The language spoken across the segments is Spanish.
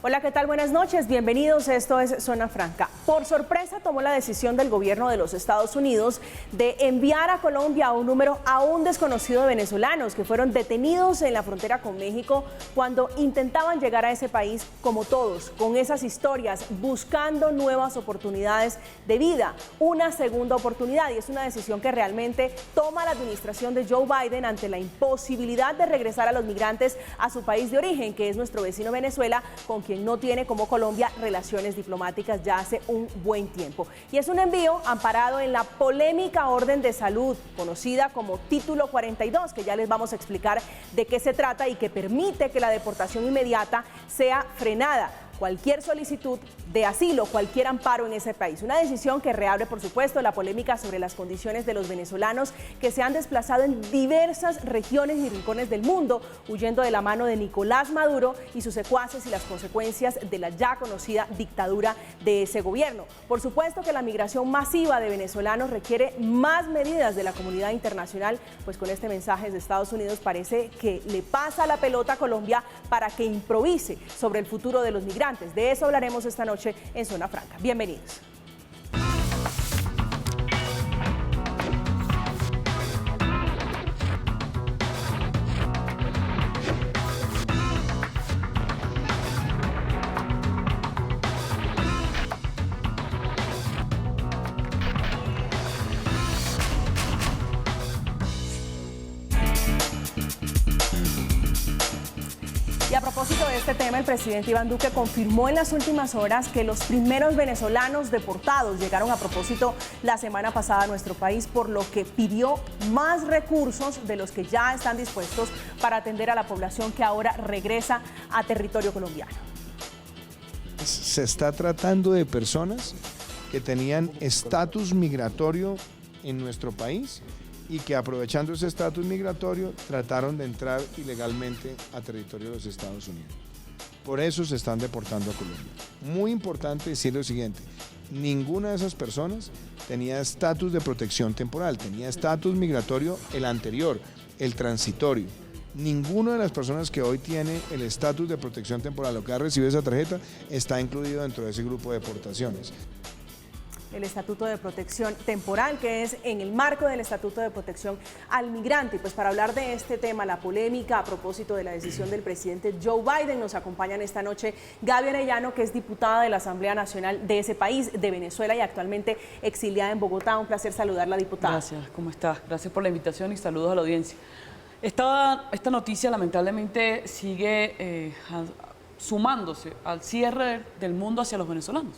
Hola, ¿qué tal? Buenas noches, bienvenidos, esto es Zona Franca. Por sorpresa tomó la decisión del gobierno de los Estados Unidos de enviar a Colombia a un número aún desconocido de venezolanos que fueron detenidos en la frontera con México cuando intentaban llegar a ese país como todos, con esas historias, buscando nuevas oportunidades de vida, una segunda oportunidad, y es una decisión que realmente toma la administración de Joe Biden ante la imposibilidad de regresar a los migrantes a su país de origen, que es nuestro vecino Venezuela, con quien no tiene como Colombia relaciones diplomáticas ya hace un buen tiempo. Y es un envío amparado en la polémica orden de salud, conocida como Título 42, que ya les vamos a explicar de qué se trata y que permite que la deportación inmediata sea frenada. Cualquier solicitud de asilo, cualquier amparo en ese país. Una decisión que reabre, por supuesto, la polémica sobre las condiciones de los venezolanos que se han desplazado en diversas regiones y rincones del mundo, huyendo de la mano de Nicolás Maduro y sus secuaces y las consecuencias de la ya conocida dictadura de ese gobierno. Por supuesto que la migración masiva de venezolanos requiere más medidas de la comunidad internacional, pues con este mensaje de Estados Unidos parece que le pasa la pelota a Colombia para que improvise sobre el futuro de los migrantes. De eso hablaremos esta noche en Zona Franca. Bienvenidos. Y a propósito de este tema, el presidente Iván Duque confirmó en las últimas horas que los primeros venezolanos deportados llegaron a propósito la semana pasada a nuestro país, por lo que pidió más recursos de los que ya están dispuestos para atender a la población que ahora regresa a territorio colombiano. Se está tratando de personas que tenían estatus migratorio en nuestro país y que, aprovechando ese estatus migratorio, trataron de entrar ilegalmente a territorio de los Estados Unidos. Por eso se están deportando a Colombia. Muy importante decir lo siguiente: ninguna de esas personas tenía estatus de protección temporal, tenía estatus migratorio el anterior, el transitorio. Ninguna de las personas que hoy tiene el estatus de protección temporal o que ha recibido esa tarjeta está incluido dentro de ese grupo de deportaciones. El Estatuto de Protección Temporal, que es en el marco del Estatuto de Protección al Migrante. Y pues para hablar de este tema, la polémica a propósito de la decisión del presidente Joe Biden, nos acompañan esta noche Gaby Arellano, que es diputada de la Asamblea Nacional de ese país, de Venezuela, y actualmente exiliada en Bogotá. Un placer saludarla, diputada. Gracias, ¿cómo estás? Gracias por la invitación y saludos a la audiencia. Esta noticia lamentablemente sigue sumándose al cierre del mundo hacia los venezolanos.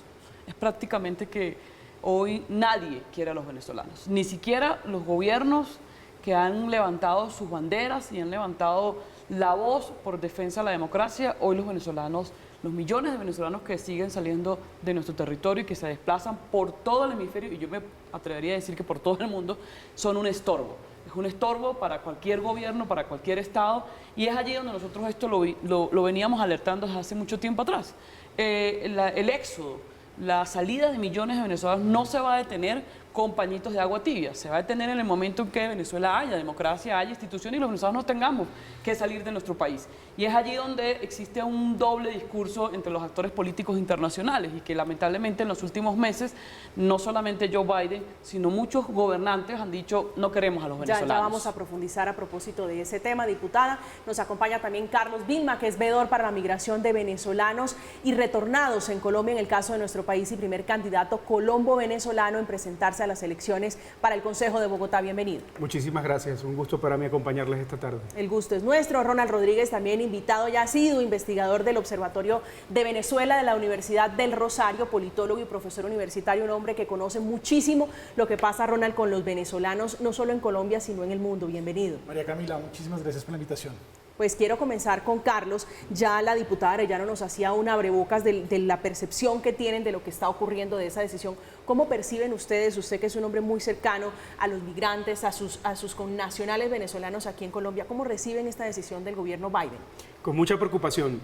Es prácticamente que hoy nadie quiere a los venezolanos, ni siquiera los gobiernos que han levantado sus banderas y han levantado la voz por defensa de la democracia. Hoy los venezolanos, los millones de venezolanos que siguen saliendo de nuestro territorio y que se desplazan por todo el hemisferio, y yo me atrevería a decir que por todo el mundo, son un estorbo. Es un estorbo para cualquier gobierno, para cualquier estado, y es allí donde nosotros esto lo veníamos alertando desde hace mucho tiempo atrás. El éxodo, la salida de millones de venezolanos no se va a detener con pañitos de agua tibia, se va a detener en el momento en que Venezuela haya democracia, haya instituciones y los venezolanos no tengamos que salir de nuestro país. Y es allí donde existe un doble discurso entre los actores políticos internacionales y que lamentablemente en los últimos meses, no solamente Joe Biden, sino muchos gobernantes han dicho: no queremos a los venezolanos. Ya vamos a profundizar a propósito de ese tema, diputada. Nos acompaña también Carlos Vilma, que es veedor para la migración de venezolanos y retornados en Colombia, en el caso de nuestro país, y primer candidato colombo-venezolano en presentarse a las elecciones para el Consejo de Bogotá. Bienvenido. Muchísimas gracias, un gusto para mí acompañarles esta tarde. El gusto es nuestro. Ronald Rodríguez, también invitado, ya ha sido investigador del Observatorio de Venezuela de la Universidad del Rosario, politólogo y profesor universitario, un hombre que conoce muchísimo lo que pasa, Ronald, con los venezolanos, no solo en Colombia, sino en el mundo. Bienvenido. María Camila, muchísimas gracias por la invitación. Pues quiero comenzar con Carlos. Ya la diputada Arellano nos hacía un abrebocas de la percepción que tienen de lo que está ocurriendo, de esa decisión. ¿Cómo perciben ustedes, usted que es un hombre muy cercano a los migrantes, a sus connacionales venezolanos aquí en Colombia, cómo reciben esta decisión del gobierno Biden? Con mucha preocupación.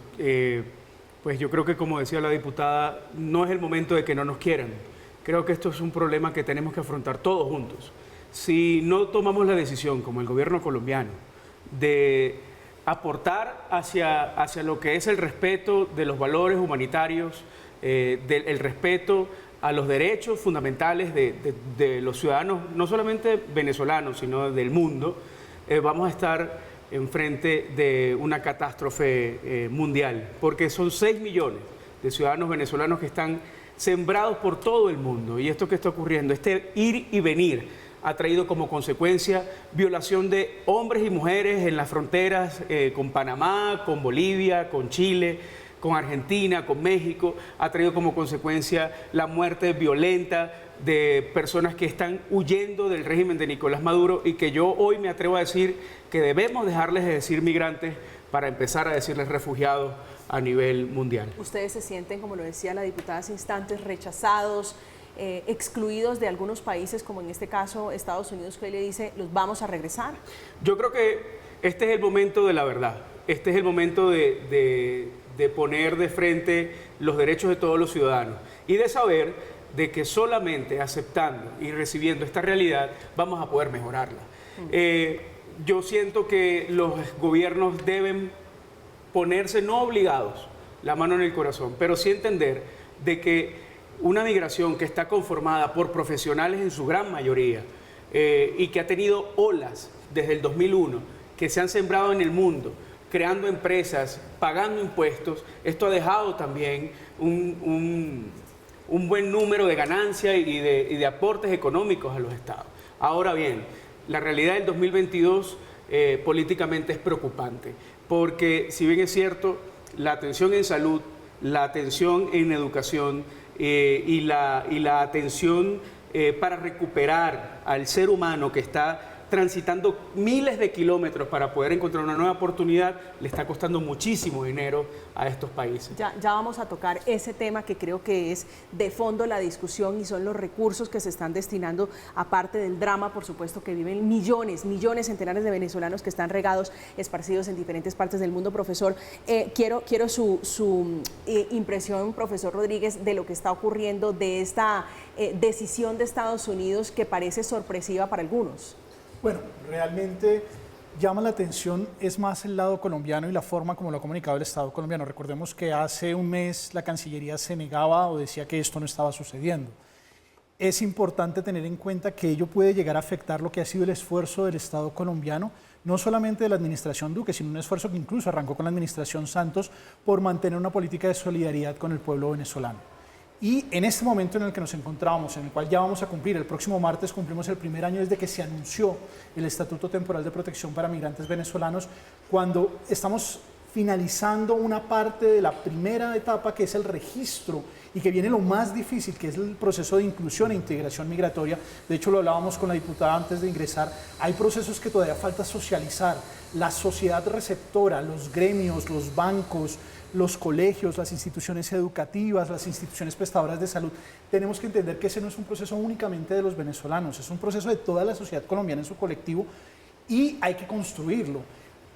Pues yo creo que, como decía la diputada, no es el momento de que no nos quieran. Creo que esto es un problema que tenemos que afrontar todos juntos. Si no tomamos la decisión, como el gobierno colombiano, de aportar hacia lo que es el respeto de los valores humanitarios, el respeto a los derechos fundamentales de los ciudadanos, no solamente venezolanos, sino del mundo, vamos a estar enfrente de una catástrofe mundial, porque son 6 millones de ciudadanos venezolanos que están sembrados por todo el mundo. Y esto que está ocurriendo, este ir y venir, ha traído como consecuencia violación de hombres y mujeres en las fronteras con Panamá, con Bolivia, con Chile, con Argentina, con México. Ha traído como consecuencia la muerte violenta de personas que están huyendo del régimen de Nicolás Maduro y que yo hoy me atrevo a decir que debemos dejarles de decir migrantes para empezar a decirles refugiados a nivel mundial. ¿Ustedes se sienten, como lo decía la diputada hace instantes, rechazados, excluidos de algunos países, como en este caso Estados Unidos, que hoy le dice, los vamos a regresar? Yo creo que este es el momento de la verdad. Este es el momento de poner de frente los derechos de todos los ciudadanos y de saber de que solamente aceptando y recibiendo esta realidad vamos a poder mejorarla. Yo siento que los gobiernos deben ponerse, no obligados, la mano en el corazón, pero sí entender de que una migración que está conformada por profesionales en su gran mayoría y que ha tenido olas desde el 2001, que se han sembrado en el mundo, creando empresas, pagando impuestos, esto ha dejado también un buen número de ganancias y de aportes económicos a los estados. Ahora bien, la realidad del 2022 políticamente es preocupante, porque si bien es cierto, la atención en salud, la atención en educación y la atención para recuperar al ser humano que está transitando miles de kilómetros para poder encontrar una nueva oportunidad, le está costando muchísimo dinero a estos países. Ya vamos a tocar ese tema que creo que es de fondo la discusión y son los recursos que se están destinando, aparte del drama, por supuesto, que viven millones, centenares de venezolanos que están regados, esparcidos en diferentes partes del mundo. Profesor, quiero su impresión, profesor Rodríguez, de lo que está ocurriendo, de esta decisión de Estados Unidos que parece sorpresiva para algunos. Bueno, realmente llama la atención, es más el lado colombiano y la forma como lo ha comunicado el Estado colombiano. Recordemos que hace un mes la Cancillería se negaba o decía que esto no estaba sucediendo. Es importante tener en cuenta que ello puede llegar a afectar lo que ha sido el esfuerzo del Estado colombiano, no solamente de la administración Duque, sino un esfuerzo que incluso arrancó con la administración Santos por mantener una política de solidaridad con el pueblo venezolano. Y en este momento en el que nos encontramos, en el cual ya vamos a cumplir, el próximo martes cumplimos el primer año desde que se anunció el Estatuto Temporal de Protección para Migrantes Venezolanos, cuando estamos finalizando una parte de la primera etapa, que es el registro, y que viene lo más difícil, que es el proceso de inclusión e integración migratoria. De hecho, lo hablábamos con la diputada antes de ingresar, hay procesos que todavía falta socializar. La sociedad receptora, los gremios, los bancos, los colegios, las instituciones educativas, las instituciones prestadoras de salud, tenemos que entender que ese no es un proceso únicamente de los venezolanos, es un proceso de toda la sociedad colombiana en su colectivo y hay que construirlo.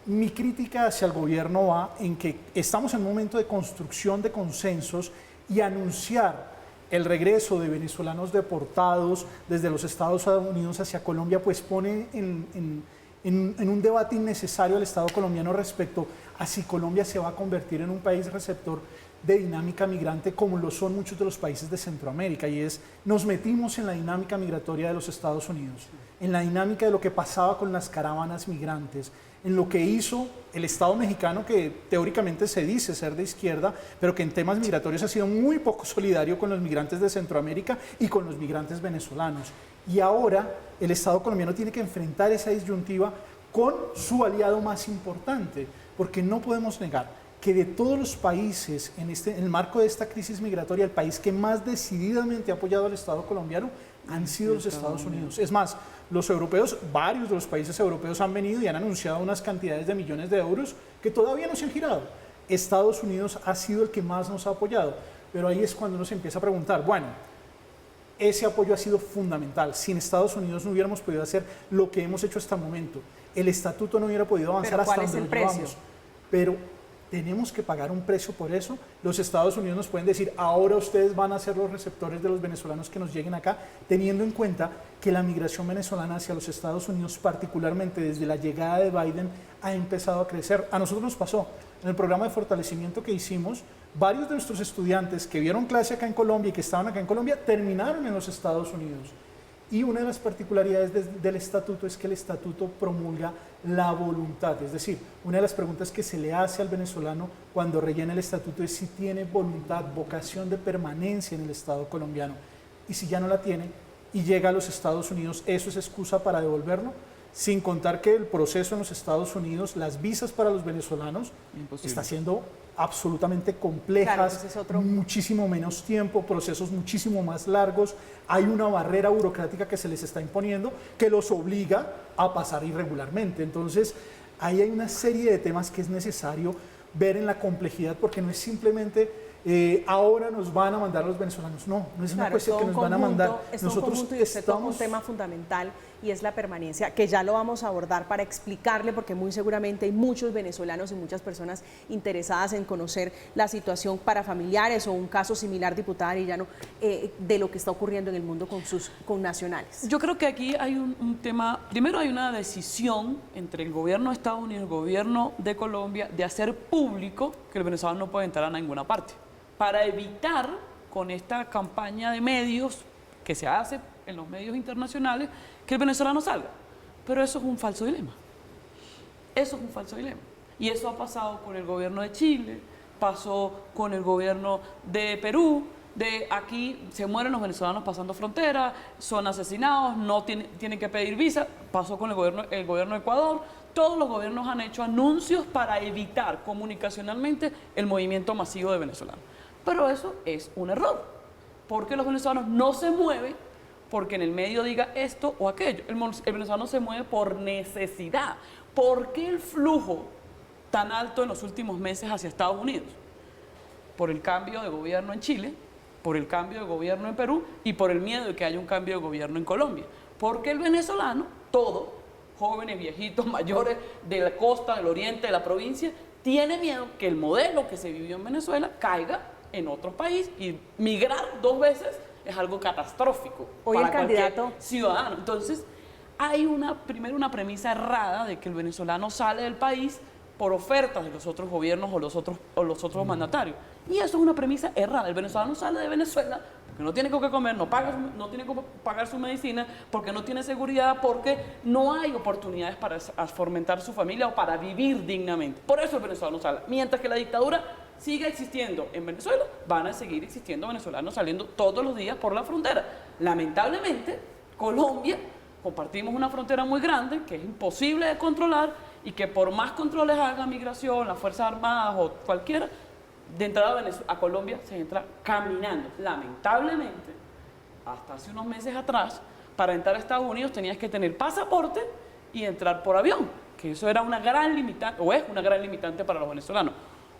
Mi crítica hacia el gobierno va en que estamos en un momento de construcción de consensos y anunciar el regreso de venezolanos deportados desde los Estados Unidos hacia Colombia, pues pone en un debate innecesario al Estado colombiano respecto a si Colombia se va a convertir en un país receptor de dinámica migrante como lo son muchos de los países de Centroamérica, y nos metimos en la dinámica migratoria de los Estados Unidos, en la dinámica de lo que pasaba con las caravanas migrantes, en lo que hizo el Estado mexicano, que teóricamente se dice ser de izquierda, pero que en temas migratorios ha sido muy poco solidario con los migrantes de Centroamérica y con los migrantes venezolanos. Y ahora el Estado colombiano tiene que enfrentar esa disyuntiva con su aliado más importante, porque no podemos negar que de todos los países en el marco de esta crisis migratoria, el país que más decididamente ha apoyado al Estado colombiano han sido los Estados Unidos. Es más, los europeos, varios de los países europeos han venido y han anunciado unas cantidades de millones de euros que todavía no se han girado. Estados Unidos ha sido el que más nos ha apoyado, pero ahí es cuando uno se empieza a preguntar, bueno, ese apoyo ha sido fundamental. Sin Estados Unidos no hubiéramos podido hacer lo que hemos hecho hasta el momento. El estatuto no hubiera podido avanzar hasta donde lo llevamos. Pero tenemos que pagar un precio por eso. Los Estados Unidos nos pueden decir, ahora ustedes van a ser los receptores de los venezolanos que nos lleguen acá, teniendo en cuenta que la migración venezolana hacia los Estados Unidos, particularmente desde la llegada de Biden, ha empezado a crecer. A nosotros nos pasó, en el programa de fortalecimiento que hicimos, varios de nuestros estudiantes que vieron clase acá en Colombia y que estaban acá en Colombia, terminaron en los Estados Unidos. Y una de las particularidades del estatuto es que el estatuto promulga la voluntad. Es decir, una de las preguntas que se le hace al venezolano cuando rellena el estatuto es si tiene voluntad, vocación de permanencia en el Estado colombiano. Y si ya no la tiene y llega a los Estados Unidos, ¿eso es excusa para devolverlo? Sin contar que el proceso en los Estados Unidos, las visas para los venezolanos, está siendo absolutamente complejas, claro, muchísimo menos tiempo, procesos muchísimo más largos, hay una barrera burocrática que se les está imponiendo que los obliga a pasar irregularmente. Entonces, ahí hay una serie de temas que es necesario ver en la complejidad, porque no es simplemente ahora nos van a mandar a los venezolanos, no es una cuestión que nos van a mandar. Nosotros estamos un tema fundamental y es la permanencia, que ya lo vamos a abordar para explicarle, porque muy seguramente hay muchos venezolanos y muchas personas interesadas en conocer la situación para familiares o un caso similar, diputada Arellano, de lo que está ocurriendo en el mundo con sus connacionales. Yo creo que aquí hay un tema, primero hay una decisión entre el gobierno de Estados Unidos y el gobierno de Colombia de hacer público que el venezolano no puede entrar a ninguna parte, para evitar con esta campaña de medios que se hace en los medios internacionales que el venezolano salga. Pero eso es un falso dilema. Eso es un falso dilema. Y eso ha pasado con el gobierno de Chile, pasó con el gobierno de Perú, de aquí se mueren los venezolanos pasando frontera, son asesinados, no tienen que pedir visa, pasó con el gobierno de Ecuador. Todos los gobiernos han hecho anuncios para evitar comunicacionalmente el movimiento masivo de venezolanos. Pero eso es un error, porque los venezolanos no se mueven porque en el medio diga esto o aquello. El venezolano se mueve por necesidad. ¿Por qué el flujo tan alto en los últimos meses hacia Estados Unidos? Por el cambio de gobierno en Chile, por el cambio de gobierno en Perú y por el miedo de que haya un cambio de gobierno en Colombia. Porque el venezolano, todo, jóvenes, viejitos, mayores, de la costa, del oriente, de la provincia, tiene miedo que el modelo que se vivió en Venezuela caiga en otro país, y migrar 2 veces es algo catastrófico hoy para el candidato cualquier ciudadano. Entonces, hay primero una premisa errada de que el venezolano sale del país por ofertas de los otros gobiernos o los otros mandatarios. Y eso es una premisa errada. El venezolano sale de Venezuela porque no tiene con qué comer, no tiene cómo pagar su medicina, porque no tiene seguridad, porque no hay oportunidades para fomentar su familia o para vivir dignamente. Por eso el venezolano sale. Mientras que la dictadura siga existiendo en Venezuela, van a seguir existiendo venezolanos saliendo todos los días por la frontera. Lamentablemente, Colombia, compartimos una frontera muy grande que es imposible de controlar y que por más controles haga migración, las Fuerzas Armadas o cualquiera, de entrada a Colombia se entra caminando. Lamentablemente, hasta hace unos meses atrás, para entrar a Estados Unidos tenías que tener pasaporte y entrar por avión, que eso era una gran limitante, o es una gran limitante para los venezolanos.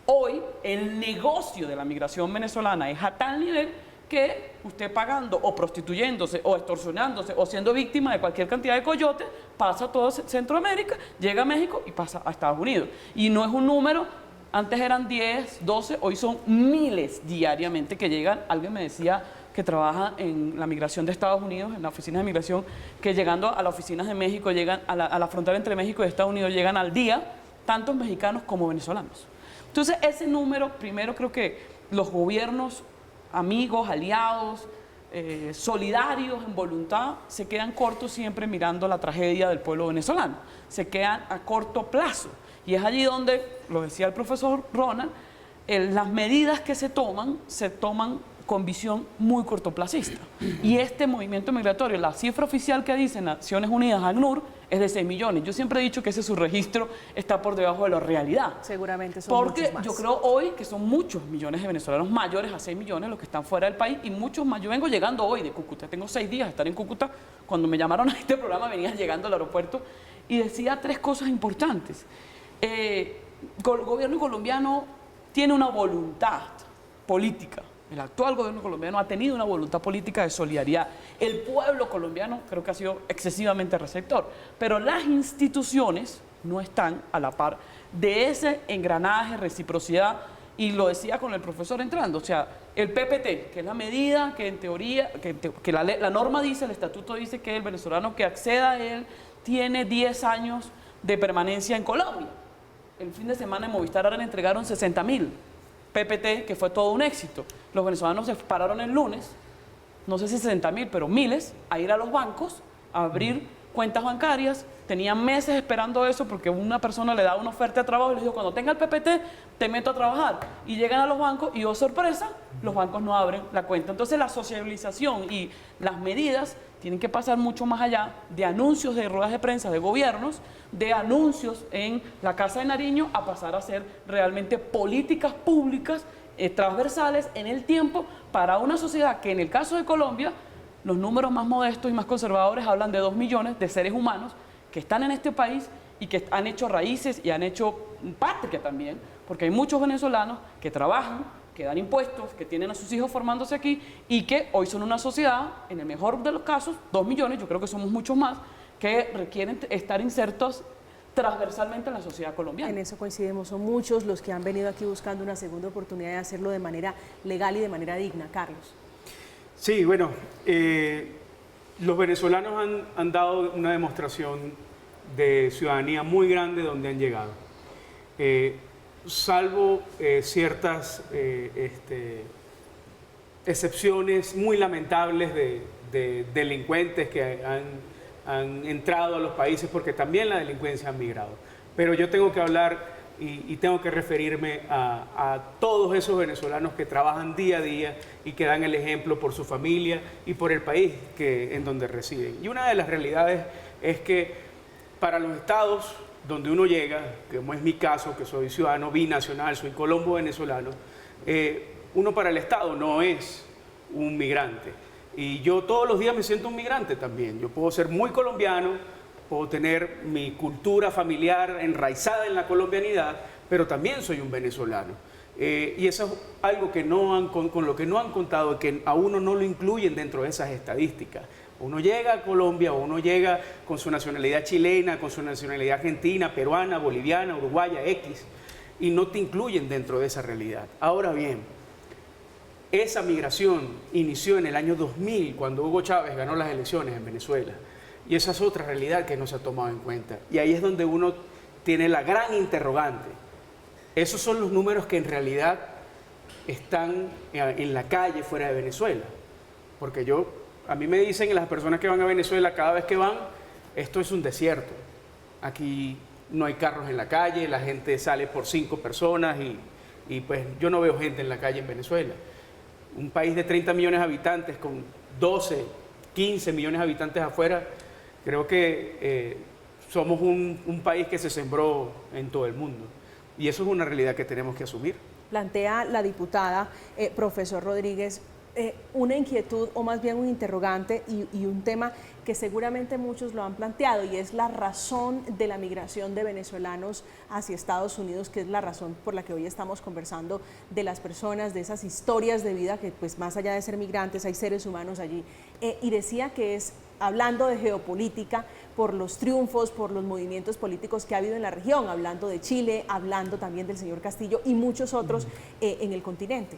Hoy, el negocio de la migración venezolana es a tal nivel que usted pagando o prostituyéndose o extorsionándose o siendo víctima de cualquier cantidad de coyotes, pasa a todo Centroamérica, llega a México y pasa a Estados Unidos. Y no es un número, antes eran 10, 12, hoy son miles diariamente que llegan. Alguien me decía que trabaja en la migración de Estados Unidos, en la oficina de migración, que llegando a las oficinas de México, llegan a la frontera entre México y Estados Unidos, llegan al día tantos mexicanos como venezolanos. Entonces, ese número, primero creo que los gobiernos, amigos, aliados, solidarios en voluntad, se quedan cortos siempre mirando la tragedia del pueblo venezolano. Se quedan a corto plazo. Y es allí donde, lo decía el profesor Ronald, las medidas que se toman con visión muy cortoplacista. Y este movimiento migratorio, la cifra oficial que dice Naciones Unidas, ACNUR, es de 6 millones. Yo siempre he dicho que ese subregistro está por debajo de la realidad. Seguramente son muchos más. Porque yo creo hoy que son muchos millones de venezolanos mayores a 6 millones los que están fuera del país, y muchos más. Yo vengo llegando hoy de Cúcuta, tengo 6 días de estar en Cúcuta. Cuando me llamaron a este programa venía llegando al aeropuerto y decía 3 cosas importantes. El gobierno colombiano tiene una voluntad política el actual gobierno colombiano ha tenido una voluntad política de solidaridad. El pueblo colombiano creo que ha sido excesivamente receptor, pero las instituciones no están a la par de ese engranaje, reciprocidad, y lo decía con el profesor entrando, o sea, el PPT, que es la medida que en teoría, que la norma dice, el estatuto dice que el venezolano que acceda a él tiene 10 años de permanencia en Colombia. El fin de semana en Movistar ahora le entregaron 60.000 PPT, que fue todo un éxito. Los venezolanos se pararon el lunes, no sé si 60.000, pero miles, a ir a los bancos, a abrir cuentas bancarias. Tenían meses esperando eso porque una persona le daba una oferta de trabajo y le dijo, cuando tenga el PPT, te meto a trabajar. Y llegan a los bancos y, oh sorpresa, los bancos no abren la cuenta. Entonces la socialización y las medidas tienen que pasar mucho más allá de anuncios de ruedas de prensa de gobiernos, de anuncios en la Casa de Nariño, a pasar a ser realmente políticas públicas transversales en el tiempo para una sociedad que en el caso de Colombia, los números más modestos y más conservadores hablan de 2 millones de seres humanos que están en este país y que han hecho raíces y han hecho patria también, porque hay muchos venezolanos que trabajan, que dan impuestos, que tienen a sus hijos formándose aquí y que hoy son una sociedad, en el mejor de los casos, 2 millones, yo creo que somos muchos más, que requieren estar insertos transversalmente en la sociedad colombiana. En eso coincidimos, son muchos los que han venido aquí buscando una segunda oportunidad de hacerlo de manera legal y de manera digna. Carlos. Sí, bueno, los venezolanos han dado una demostración de ciudadanía muy grande donde han llegado. Salvo ciertas excepciones muy lamentables de delincuentes que han entrado a los países porque también la delincuencia ha migrado. Pero yo tengo que hablar y tengo que referirme a todos esos venezolanos que trabajan día a día y que dan el ejemplo por su familia y por el país en donde residen. Y una de las realidades es que para los estados donde uno llega, como es mi caso, que soy ciudadano binacional, soy colombo venezolano, uno para el estado no es un migrante. Y yo todos los días me siento un migrante también. Yo puedo ser muy colombiano, puedo tener mi cultura familiar enraizada en la colombianidad, pero también soy un venezolano. Y eso es algo que con lo que no han contado, que a uno no lo incluyen dentro de esas estadísticas. Uno llega a Colombia, o uno llega con su nacionalidad chilena, con su nacionalidad argentina, peruana, boliviana, uruguaya, X, y no te incluyen dentro de esa realidad. Ahora bien, esa migración inició en el año 2000, cuando Hugo Chávez ganó las elecciones en Venezuela. Y esa es otra realidad que no se ha tomado en cuenta. Y ahí es donde uno tiene la gran interrogante. Esos son los números que en realidad están en la calle fuera de Venezuela. Porque a mí me dicen las personas que van a Venezuela, cada vez que van, esto es un desierto. Aquí no hay carros en la calle, la gente sale por 5 personas y pues yo no veo gente en la calle en Venezuela. Un país de 30 millones de habitantes con 12, 15 millones de habitantes afuera, creo que somos un país que se sembró en todo el mundo. Y eso es una realidad que tenemos que asumir. Plantea la diputada, profesor Rodríguez, una inquietud o más bien un interrogante y un tema que seguramente muchos lo han planteado, y es la razón de la migración de venezolanos hacia Estados Unidos, que es la razón por la que hoy estamos conversando de las personas, de esas historias de vida que pues más allá de ser migrantes hay seres humanos allí. Y decía que es, hablando de geopolítica, por los triunfos, por los movimientos políticos que ha habido en la región, hablando de Chile, hablando también del señor Castillo y muchos otros en el continente.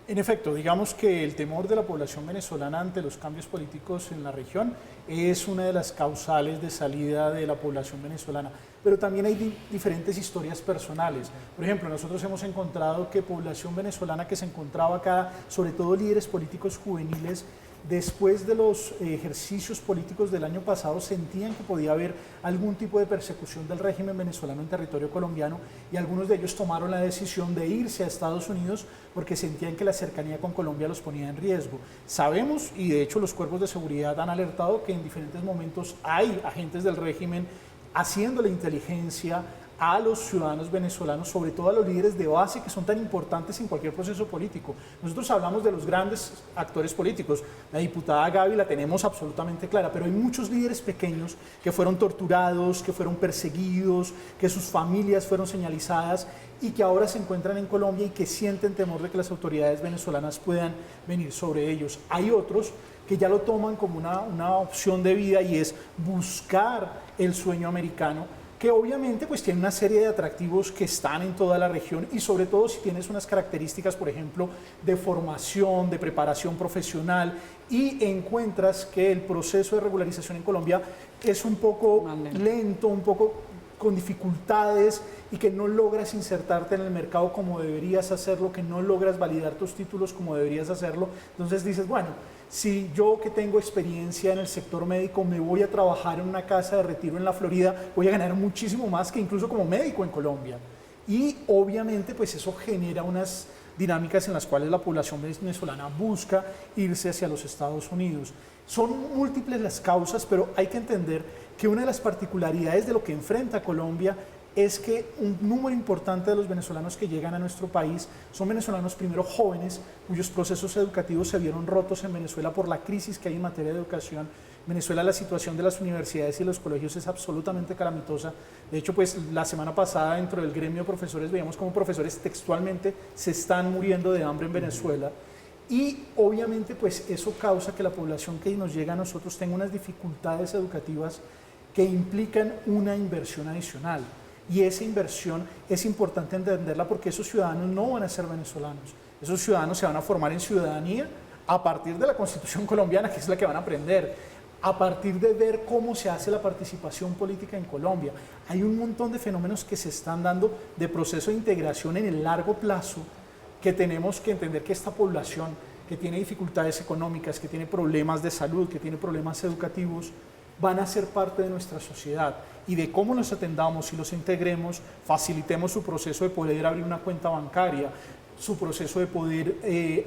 En efecto, digamos que el temor de la población venezolana ante los cambios políticos en la región es una de las causales de salida de la población venezolana, pero también hay diferentes historias personales. Por ejemplo, nosotros hemos encontrado que población venezolana que se encontraba acá, sobre todo líderes políticos juveniles, después de los ejercicios políticos del año pasado sentían que podía haber algún tipo de persecución del régimen venezolano en territorio colombiano, y algunos de ellos tomaron la decisión de irse a Estados Unidos porque sentían que la cercanía con Colombia los ponía en riesgo. Sabemos, y de hecho los cuerpos de seguridad han alertado, que en diferentes momentos hay agentes del régimen haciendo la inteligencia a los ciudadanos venezolanos, sobre todo a los líderes de base que son tan importantes en cualquier proceso político. Nosotros hablamos de los grandes actores políticos, la diputada Gaby la tenemos absolutamente clara, pero hay muchos líderes pequeños que fueron torturados, que fueron perseguidos, que sus familias fueron señalizadas, y que ahora se encuentran en Colombia y que sienten temor de que las autoridades venezolanas puedan venir sobre ellos. Hay otros que ya lo toman como una opción de vida y es buscar el sueño americano, que obviamente pues tiene una serie de atractivos que están en toda la región y sobre todo si tienes unas características, por ejemplo, de formación, de preparación profesional y encuentras que el proceso de regularización en Colombia es un poco lento, un poco con dificultades y que no logras insertarte en el mercado como deberías hacerlo, que no logras validar tus títulos como deberías hacerlo, entonces dices, bueno, si yo que tengo experiencia en el sector médico me voy a trabajar en una casa de retiro en la Florida, voy a ganar muchísimo más que incluso como médico en Colombia. Y obviamente pues eso genera unas dinámicas en las cuales la población venezolana busca irse hacia los Estados Unidos. Son múltiples las causas, pero hay que entender que una de las particularidades de lo que enfrenta Colombia es que un número importante de los venezolanos que llegan a nuestro país son venezolanos primero jóvenes, cuyos procesos educativos se vieron rotos en Venezuela por la crisis que hay en materia de educación. En Venezuela la situación de las universidades y los colegios es absolutamente calamitosa. De hecho, pues la semana pasada dentro del gremio de profesores veíamos cómo profesores textualmente se están muriendo de hambre en Venezuela. Y obviamente pues eso causa que la población que nos llega a nosotros tenga unas dificultades educativas que implican una inversión adicional. Y esa inversión es importante entenderla porque esos ciudadanos no van a ser venezolanos. Esos ciudadanos se van a formar en ciudadanía a partir de la Constitución colombiana, que es la que van a aprender, a partir de ver cómo se hace la participación política en Colombia. Hay un montón de fenómenos que se están dando de proceso de integración en el largo plazo que tenemos que entender que esta población que tiene dificultades económicas, que tiene problemas de salud, que tiene problemas educativos, van a ser parte de nuestra sociedad y de cómo los atendamos y los integremos, facilitemos su proceso de poder abrir una cuenta bancaria, su proceso de poder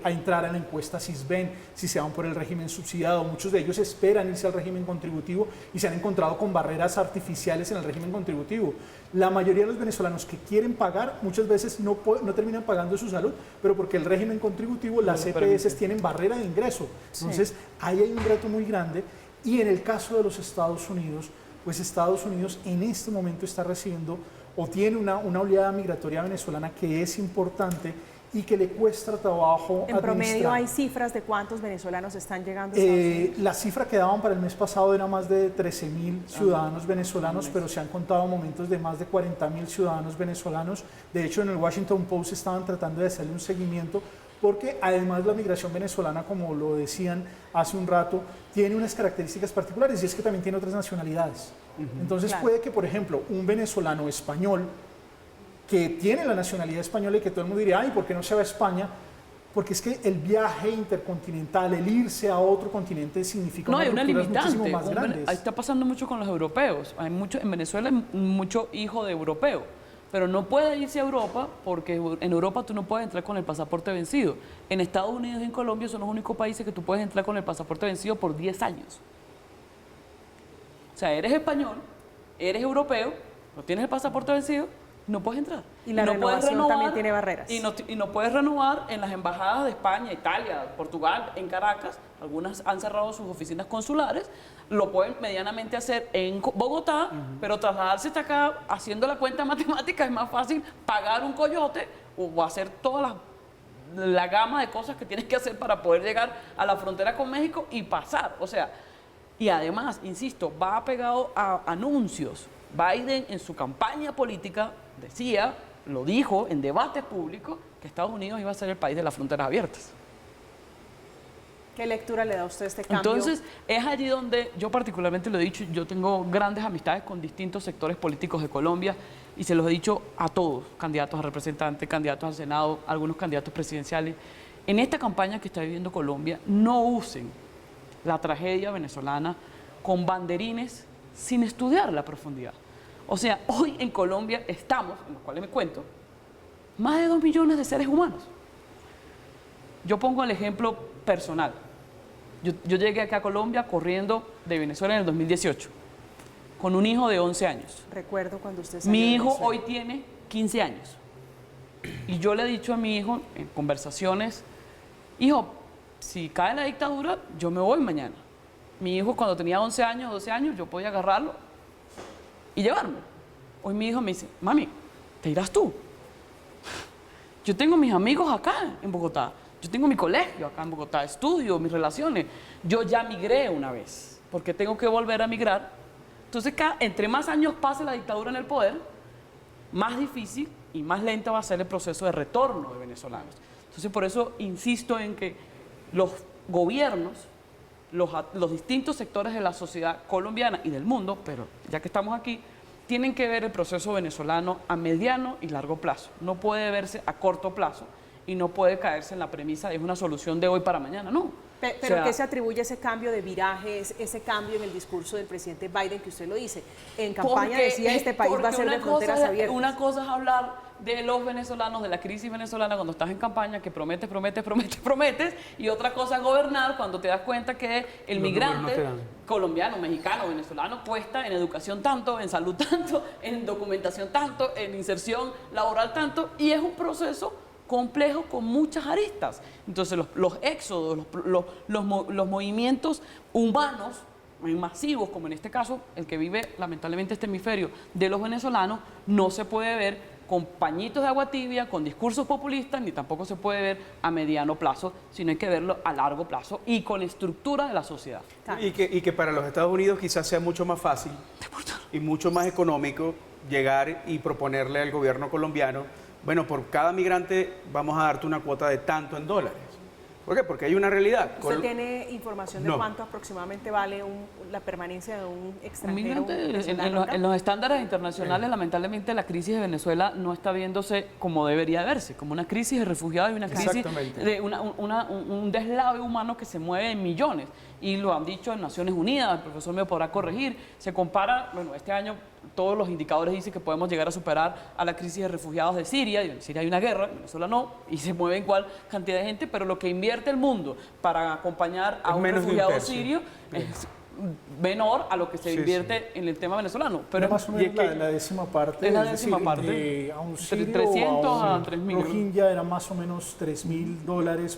entrar a la encuesta SISBEN, si se van por el régimen subsidiado. Muchos de ellos esperan irse al régimen contributivo y se han encontrado con barreras artificiales en el régimen contributivo. La mayoría de los venezolanos que quieren pagar muchas veces no terminan pagando su salud, pero porque el régimen contributivo, las EPS tienen barrera de ingreso. Entonces, ahí hay un reto muy grande. Y en el caso de los Estados Unidos, pues Estados Unidos en este momento está recibiendo o tiene una oleada migratoria venezolana que es importante y que le cuesta trabajo En promedio hay cifras de cuántos venezolanos están llegando a Estados Unidos. La cifra que daban para el mes pasado era más de 13.000 ciudadanos venezolanos, pero se han contado momentos de más de 40.000 ciudadanos venezolanos. De hecho, en el Washington Post estaban tratando de hacerle un seguimiento porque además la migración venezolana, como lo decían hace un rato, tiene unas características particulares y es que también tiene otras nacionalidades. Entonces claro, puede que, por ejemplo, un venezolano español que tiene la nacionalidad española y que todo el mundo diría, ay, ¿por qué no se va a España? Porque es que el viaje intercontinental, el irse a otro continente significa no, hay una rupturas muchísimo limitante. más grandes. Está pasando mucho con los europeos. En Venezuela hay mucho hijo de europeo, pero no puede irse a Europa porque en Europa tú no puedes entrar con el pasaporte vencido. En Estados Unidos y en Colombia son los únicos países que tú puedes entrar con el pasaporte vencido por 10 años. O sea, eres español, eres europeo, no tienes el pasaporte vencido, no puedes entrar. Y la renovación también tiene barreras. Y no puedes renovar en las embajadas de España, Italia, Portugal, en Caracas. Algunas han cerrado sus oficinas consulares. Lo pueden medianamente hacer en Bogotá, pero trasladarse hasta acá, haciendo la cuenta matemática, es más fácil pagar un coyote o hacer toda la gama de cosas que tienes que hacer para poder llegar a la frontera con México y pasar. O sea, y además, insisto, va pegado a anuncios. Biden en su campaña política decía, lo dijo en debates públicos, que Estados Unidos iba a ser el país de las fronteras abiertas. ¿Qué lectura le da a usted a este cambio? Entonces, es allí donde yo particularmente lo he dicho, yo tengo grandes amistades con distintos sectores políticos de Colombia y se los he dicho a todos, candidatos a representantes, candidatos al Senado, algunos candidatos presidenciales. En esta campaña que está viviendo Colombia, no usen la tragedia venezolana con banderines sin estudiar la profundidad. O sea, hoy en Colombia estamos, en los cuales me cuento, más de 2 millones de seres humanos. Yo pongo el ejemplo personal. Yo llegué acá a Colombia corriendo de Venezuela en el 2018, con un hijo de 11 años. Recuerdo cuando usted salió Mi de hijo Venezuela. hoy tiene 15 años. Y yo le he dicho a mi hijo en conversaciones, hijo, si cae la dictadura, yo me voy mañana. Mi hijo cuando tenía 11 años, 12 años, yo podía agarrarlo y llevarme. Hoy mi hijo me dice, mami, ¿te irás tú? Yo tengo mis amigos acá en Bogotá, yo tengo mi colegio acá en Bogotá, estudio, mis relaciones. Yo ya migré una vez, porque tengo que volver a migrar. Entonces, entre más años pase la dictadura en el poder, más difícil y más lento va a ser el proceso de retorno de venezolanos. Entonces, por eso insisto en que los gobiernos, los distintos sectores de la sociedad colombiana y del mundo, pero ya que estamos aquí, tienen que ver el proceso venezolano a mediano y largo plazo. No puede verse a corto plazo y no puede caerse en la premisa de es una solución de hoy para mañana, no. Pero O sea, ¿qué se atribuye ese cambio de virajes, ese cambio en el discurso del presidente Biden que usted lo dice? En campaña decía este país va a ser de fronteras abiertas. Una cosa es hablar de los venezolanos, de la crisis venezolana cuando estás en campaña, que prometes, y otra cosa es gobernar cuando te das cuenta que el migrante colombiano, mexicano, venezolano cuesta en educación tanto, en salud tanto, en documentación tanto, en inserción laboral tanto, y es un proceso complejo con muchas aristas. Entonces los éxodos, los movimientos humanos masivos, como en este caso el que vive lamentablemente este hemisferio de los venezolanos, no se puede ver con pañitos de agua tibia, con discursos populistas, ni tampoco se puede ver a mediano plazo, sino hay que verlo a largo plazo y con estructura de la sociedad. Y que para los Estados Unidos quizás sea mucho más fácil y mucho más económico llegar y proponerle al gobierno colombiano, bueno, por cada migrante vamos a darte una cuota de tanto en dólares. ¿Por qué? Porque hay una realidad. ¿Usted tiene información de cuánto aproximadamente vale la permanencia de un extranjero? Un migrante, en los estándares internacionales, lamentablemente, la crisis de Venezuela no está viéndose como debería verse, como una crisis de refugiados y una crisis de un deslave humano que se mueve en millones. Y lo han dicho en Naciones Unidas, el profesor me podrá corregir, se compara, bueno, este año todos los indicadores dicen que podemos llegar a superar a la crisis de refugiados de Siria, y en Siria hay una guerra, en Venezuela no, y se mueve igual cantidad de gente, pero lo que invierte el mundo para acompañar a un refugiado sirio es menor a lo que se invierte en el tema venezolano. Pero más o menos la décima parte. Es la décima parte. A un sirio 300 o a a un 3.000. rohingya era más o menos $3.000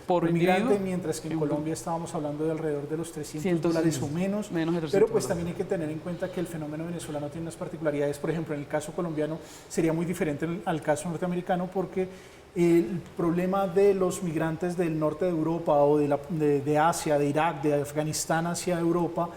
por migrante, individuo, mientras que en Colombia estábamos hablando de alrededor de los $300 o menos. Menos de 300 pero pues dólares. también hay que tener en cuenta que el fenómeno venezolano tiene unas particularidades. Por ejemplo, en el caso colombiano sería muy diferente al caso norteamericano, porque el problema de los migrantes del norte de Europa o de Asia, de Irak, de Afganistán hacia Europa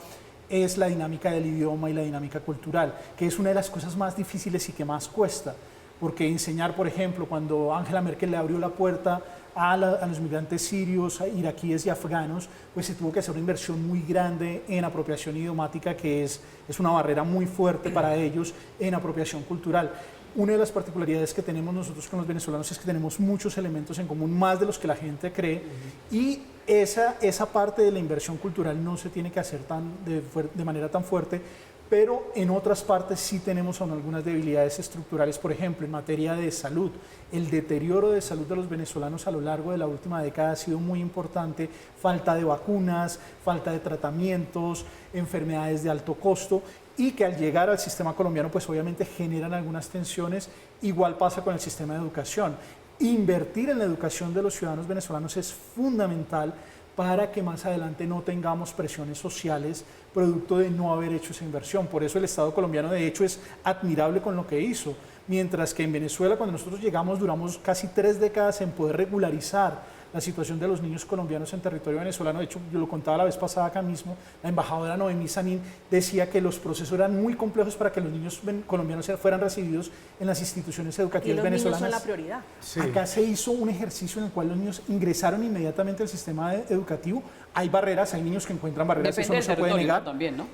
es la dinámica del idioma y la dinámica cultural, que es una de las cosas más difíciles y que más cuesta, porque enseñar, por ejemplo, cuando Angela Merkel le abrió la puerta a los migrantes sirios, iraquíes y afganos, pues se tuvo que hacer una inversión muy grande en apropiación idiomática, que es una barrera muy fuerte para ellos, en apropiación cultural. Una de las particularidades que tenemos nosotros con los venezolanos es que tenemos muchos elementos en común, más de los que la gente cree, y esa parte de la inversión cultural no se tiene que hacer de manera tan fuerte, pero en otras partes sí tenemos aún algunas debilidades estructurales. Por ejemplo, en materia de salud, el deterioro de salud de los venezolanos a lo largo de la última década ha sido muy importante. Falta de vacunas, falta de tratamientos, enfermedades de alto costo, y que al llegar al sistema colombiano pues obviamente generan algunas tensiones. Igual pasa con el sistema de educación. Invertir en la educación de los ciudadanos venezolanos es fundamental para que más adelante no tengamos presiones sociales producto de no haber hecho esa inversión. Por eso el Estado colombiano de hecho es admirable con lo que hizo, mientras que en Venezuela, cuando nosotros llegamos, duramos casi 3 décadas en poder regularizar la situación de los niños colombianos en territorio venezolano. De hecho, yo lo contaba la vez pasada acá mismo, la embajadora Noemí Sanín decía que los procesos eran muy complejos para que los niños colombianos fueran recibidos en las instituciones educativas venezolanas. Y los niños son la prioridad. Sí. Acá se hizo un ejercicio en el cual los niños ingresaron inmediatamente al sistema educativo. Hay barreras, hay niños que encuentran barreras, depende eso no se puede negar. También, ¿no?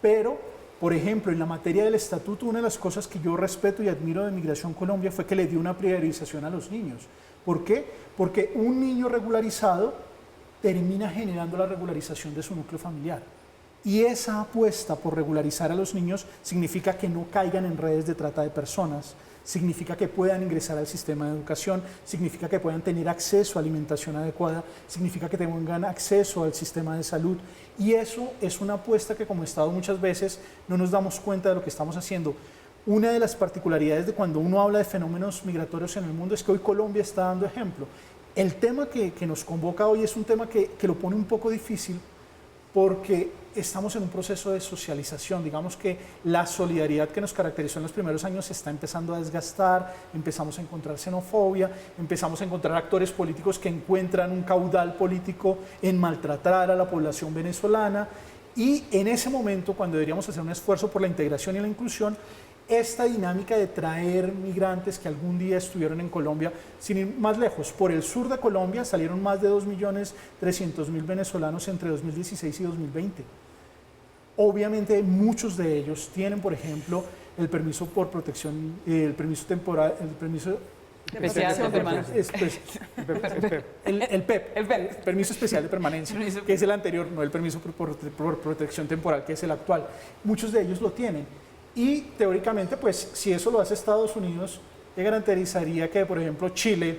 Pero, por ejemplo, en la materia del estatuto, una de las cosas que yo respeto y admiro de Migración Colombia fue que le dio una priorización a los niños. ¿Por qué? Porque un niño regularizado termina generando la regularización de su núcleo familiar. Y esa apuesta por regularizar a los niños significa que no caigan en redes de trata de personas, significa que puedan ingresar al sistema de educación, significa que puedan tener acceso a alimentación adecuada, significa que tengan acceso al sistema de salud. Y eso es una apuesta que como Estado muchas veces no nos damos cuenta de lo que estamos haciendo. Una de las particularidades de cuando uno habla de fenómenos migratorios en el mundo es que hoy Colombia está dando ejemplo. El tema que nos convoca hoy es un tema que lo pone un poco difícil, porque estamos en un proceso de socialización. Digamos que la solidaridad que nos caracterizó en los primeros años se está empezando a desgastar, empezamos a encontrar xenofobia, empezamos a encontrar actores políticos que encuentran un caudal político en maltratar a la población venezolana, y en ese momento, cuando deberíamos hacer un esfuerzo por la integración y la inclusión, esta dinámica de traer migrantes que algún día estuvieron en Colombia, sin ir más lejos, por el sur de Colombia salieron más de 2.300.000 venezolanos entre 2016 y 2020. Obviamente muchos de ellos tienen, por ejemplo, el permiso por protección, el permiso temporal, el permiso Especial de permanencia. El PEP, permiso especial de permanencia, que es el anterior, no el permiso por protección temporal, que es el actual. Muchos de ellos lo tienen. Y teóricamente, pues, si eso lo hace Estados Unidos, le garantizaría que, por ejemplo, Chile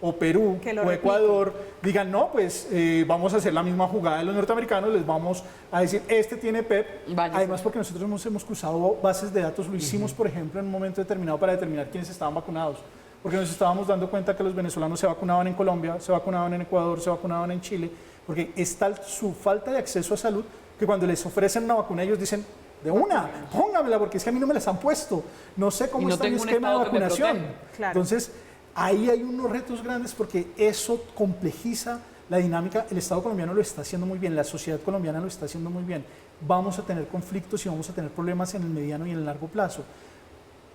o Perú o Ecuador digan, no, pues vamos a hacer la misma jugada de los norteamericanos, les vamos a decir, este tiene PEP. Además, porque nosotros hemos cruzado bases de datos, lo hicimos, por ejemplo, en un momento determinado para determinar quiénes estaban vacunados, porque nos estábamos dando cuenta que los venezolanos se vacunaban en Colombia, se vacunaban en Ecuador, se vacunaban en Chile, porque es tal su falta de acceso a salud que cuando les ofrecen una vacuna ellos dicen, de una, póngamela, porque es que a mí no me las han puesto. No sé cómo está mi esquema de vacunación. Claro. Entonces, ahí hay unos retos grandes porque eso complejiza la dinámica. El Estado colombiano lo está haciendo muy bien, la sociedad colombiana lo está haciendo muy bien. Vamos a tener conflictos y vamos a tener problemas en el mediano y en el largo plazo.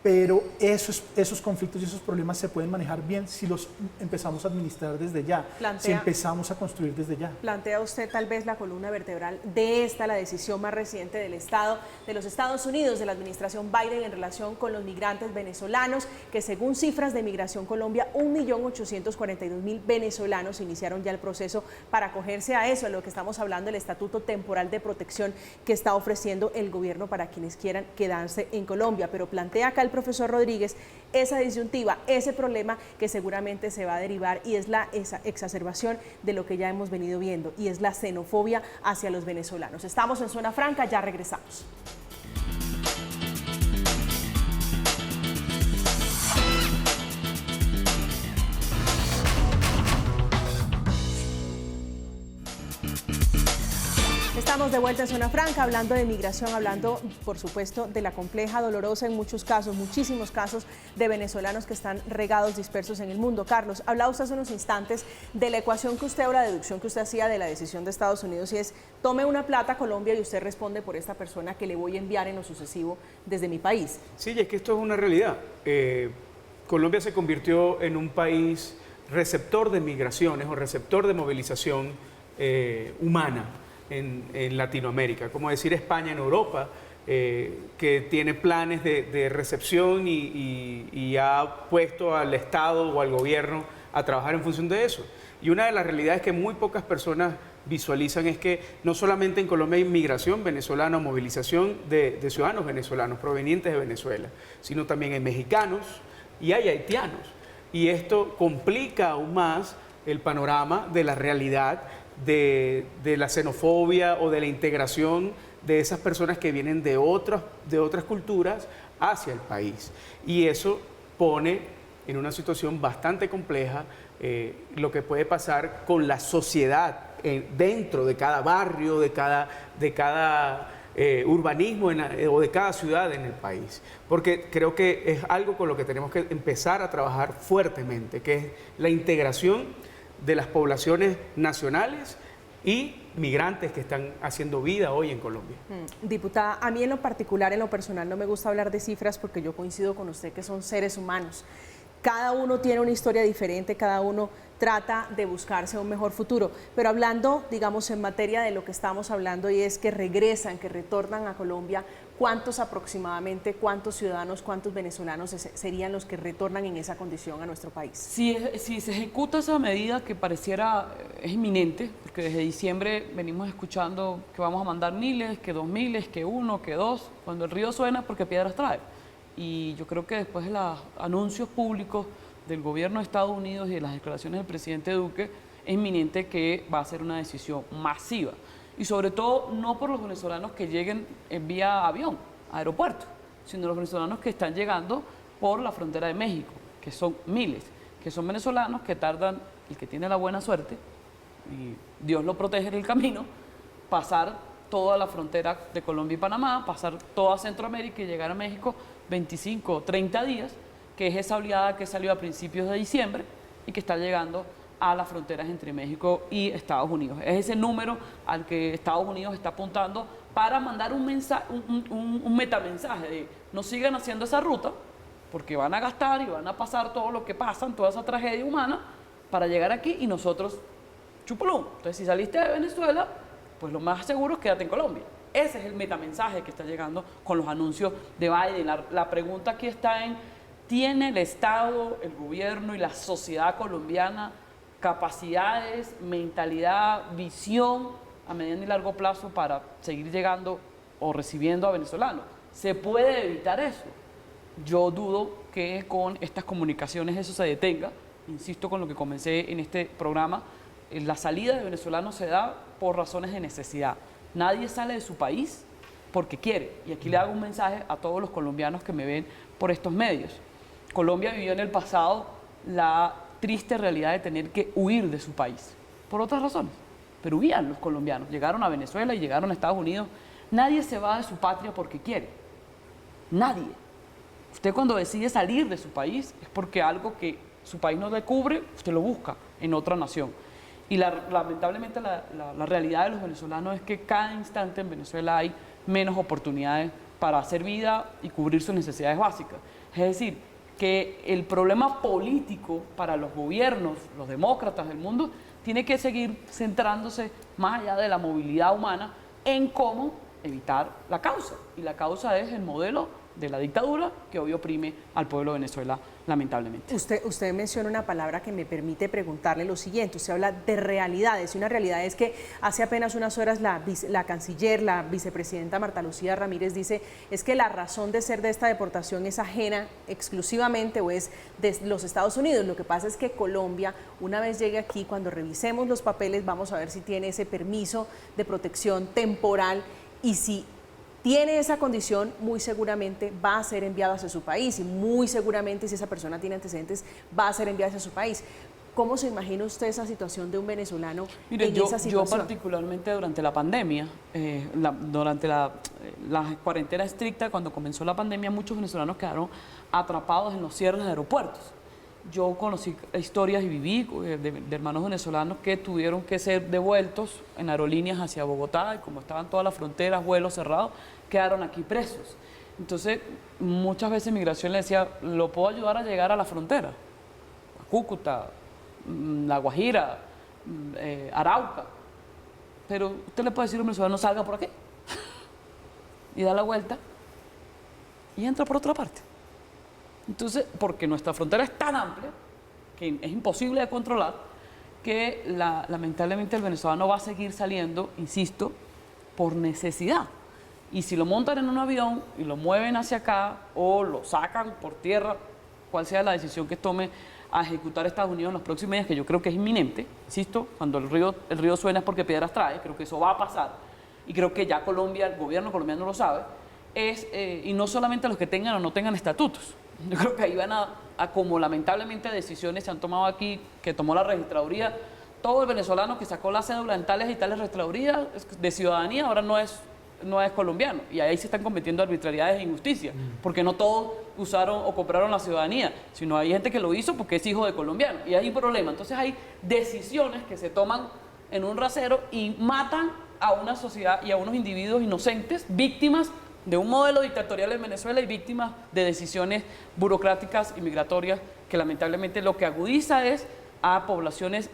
Pero esos conflictos y esos problemas se pueden manejar bien si los empezamos a administrar desde ya, si empezamos a construir desde ya. ¿Plantea usted tal vez la columna vertebral de la decisión más reciente del Estado, de los Estados Unidos, de la administración Biden en relación con los migrantes venezolanos, que según cifras de Migración Colombia, 1.842.000 venezolanos iniciaron ya el proceso para acogerse a eso, a lo que estamos hablando, el estatuto temporal de protección que está ofreciendo el gobierno para quienes quieran quedarse en Colombia? Pero plantea acá el profesor Rodríguez esa disyuntiva, ese problema que seguramente se va a derivar, y es esa exacerbación de lo que ya hemos venido viendo, y es la xenofobia hacia los venezolanos. Estamos en Zona Franca, ya regresamos. Estamos de vuelta en Zona Franca hablando de migración, hablando por supuesto de la compleja, dolorosa en muchos casos, muchísimos casos de venezolanos que están regados, dispersos en el mundo. Carlos, hablaba usted hace unos instantes de la ecuación que usted, o la deducción que usted hacía de la decisión de Estados Unidos, y es, tome una plata a Colombia y usted responde por esta persona que le voy a enviar en lo sucesivo desde mi país. Sí, y es que esto es una realidad. Colombia se convirtió en un país receptor de migraciones o receptor de movilización humana en Latinoamérica, como decir España en Europa, que tiene planes de recepción y ha puesto al Estado o al gobierno a trabajar en función de eso. Y una de las realidades que muy pocas personas visualizan es que no solamente en Colombia hay migración venezolana o movilización de ciudadanos venezolanos provenientes de Venezuela, sino también hay mexicanos y hay haitianos. Y esto complica aún más el panorama de la realidad de la xenofobia o de la integración de esas personas que vienen de otras culturas hacia el país. Y eso pone en una situación bastante compleja lo que puede pasar con la sociedad dentro de cada barrio, de cada urbanismo o de cada ciudad en el país. Porque creo que es algo con lo que tenemos que empezar a trabajar fuertemente, que es la integración de las poblaciones nacionales y migrantes que están haciendo vida hoy en Colombia. Diputada, a mí en lo particular, en lo personal, no me gusta hablar de cifras porque yo coincido con usted que son seres humanos. Cada uno tiene una historia diferente, cada uno trata de buscarse un mejor futuro. Pero hablando, digamos, en materia de lo que estamos hablando, y es que regresan, que retornan a Colombia, ¿cuántos aproximadamente, cuántos ciudadanos, cuántos venezolanos serían los que retornan en esa condición a nuestro país? Si se ejecuta esa medida, que pareciera es inminente, porque desde diciembre venimos escuchando que vamos a mandar miles, que 2.000, que 1, que 2, cuando el río suena porque piedras trae. Y yo creo que después de los anuncios públicos del gobierno de Estados Unidos y de las declaraciones del presidente Duque, es inminente que va a ser una decisión masiva. Y sobre todo, no por los venezolanos que lleguen en vía avión, aeropuerto, sino los venezolanos que están llegando por la frontera de México, que son miles, que son venezolanos que tardan, el que tiene la buena suerte, y Dios lo protege en el camino, pasar toda la frontera de Colombia y Panamá, pasar toda Centroamérica y llegar a México 25 o 30 días, que es esa oleada que salió a principios de diciembre y que está llegando a las fronteras entre México y Estados Unidos. Es ese número al que Estados Unidos está apuntando para mandar un metamensaje de no sigan haciendo esa ruta porque van a gastar y van a pasar todo lo que pasan, toda esa tragedia humana para llegar aquí y nosotros chupulum. Entonces, si saliste de Venezuela, pues lo más seguro es quédate en Colombia. Ese es el metamensaje que está llegando con los anuncios de Biden. La pregunta aquí está en, ¿tiene el Estado, el gobierno y la sociedad colombiana capacidades, mentalidad, visión a mediano y largo plazo para seguir llegando o recibiendo a venezolanos? ¿Se puede evitar eso? Yo dudo que con estas comunicaciones eso se detenga. Insisto con lo que comencé en este programa, la salida de venezolanos se da por razones de necesidad. Nadie sale de su país porque quiere. Y aquí le hago un mensaje a todos los colombianos que me ven por estos medios. Colombia vivió en el pasado la triste realidad de tener que huir de su país, por otras razones. Pero huían los colombianos, llegaron a Venezuela y llegaron a Estados Unidos. Nadie se va de su patria porque quiere. Nadie. Usted cuando decide salir de su país es porque algo que su país no le cubre, usted lo busca en otra nación. Y lamentablemente la realidad de los venezolanos es que cada instante en Venezuela hay menos oportunidades para hacer vida y cubrir sus necesidades básicas. Es decir, que el problema político para los gobiernos, los demócratas del mundo, tiene que seguir centrándose más allá de la movilidad humana en cómo evitar la causa. Y la causa es el modelo de la dictadura que hoy oprime al pueblo de Venezuela, lamentablemente. Usted menciona una palabra que me permite preguntarle lo siguiente. Usted habla de realidades, y una realidad es que hace apenas unas horas la canciller, la vicepresidenta Marta Lucía Ramírez dice es que la razón de ser de esta deportación es ajena exclusivamente o es de los Estados Unidos. Lo que pasa es que Colombia, una vez llegue aquí, cuando revisemos los papeles, vamos a ver si tiene ese permiso de protección temporal y si tiene esa condición, muy seguramente va a ser enviado hacia su país y muy seguramente si esa persona tiene antecedentes va a ser enviado hacia su país. ¿Cómo se imagina usted esa situación de un venezolano en esa situación? Yo particularmente durante la pandemia, durante la cuarentena estricta, cuando comenzó la pandemia, muchos venezolanos quedaron atrapados en los cierres de aeropuertos. Yo conocí historias y viví de hermanos venezolanos que tuvieron que ser devueltos en aerolíneas hacia Bogotá y como estaban todas las fronteras, vuelos cerrados, quedaron aquí presos. Entonces, muchas veces Migración le decía, ¿lo puedo ayudar a llegar a la frontera? A Cúcuta, La Guajira, Arauca. Pero usted le puede decir a un venezolano, salga por aquí. Y da la vuelta y entra por otra parte. Entonces, porque nuestra frontera es tan amplia que es imposible de controlar, que lamentablemente el venezolano va a seguir saliendo, insisto, por necesidad. Y si lo montan en un avión y lo mueven hacia acá o lo sacan por tierra, cual sea la decisión que tome a ejecutar Estados Unidos en los próximos días, que yo creo que es inminente, insisto, cuando el río suena es porque piedras trae, creo que eso va a pasar. Y creo que ya Colombia, el gobierno colombiano lo sabe, y no solamente los que tengan o no tengan estatutos. Yo creo que ahí van a como lamentablemente decisiones se han tomado aquí, que tomó la registraduría, todo el venezolano que sacó la cédula en tales y tales registradurías de ciudadanía ahora no es colombiano. Y ahí se están cometiendo arbitrariedades e injusticias, porque no todos usaron o compraron la ciudadanía, sino hay gente que lo hizo porque es hijo de colombiano. Y hay un problema. Entonces hay decisiones que se toman en un rasero y matan a una sociedad y a unos individuos inocentes, víctimas de un modelo dictatorial en Venezuela y víctimas de decisiones burocráticas y migratorias que lamentablemente lo que agudiza es a poblaciones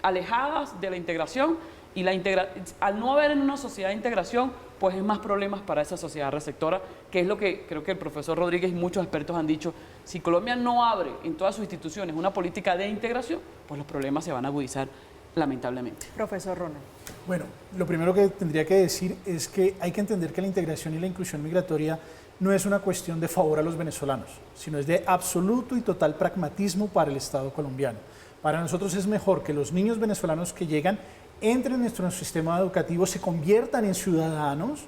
alejadas de la integración y al no haber en una sociedad de integración, pues es más problemas para esa sociedad receptora, que es lo que creo que el profesor Rodríguez y muchos expertos han dicho. Si Colombia no abre en todas sus instituciones una política de integración, pues los problemas se van a agudizar lamentablemente. Profesor Ronald. Bueno, lo primero que tendría que decir es que hay que entender que la integración y la inclusión migratoria no es una cuestión de favor a los venezolanos, sino es de absoluto y total pragmatismo para el Estado colombiano. Para nosotros es mejor que los niños venezolanos que llegan entren en nuestro sistema educativo, se conviertan en ciudadanos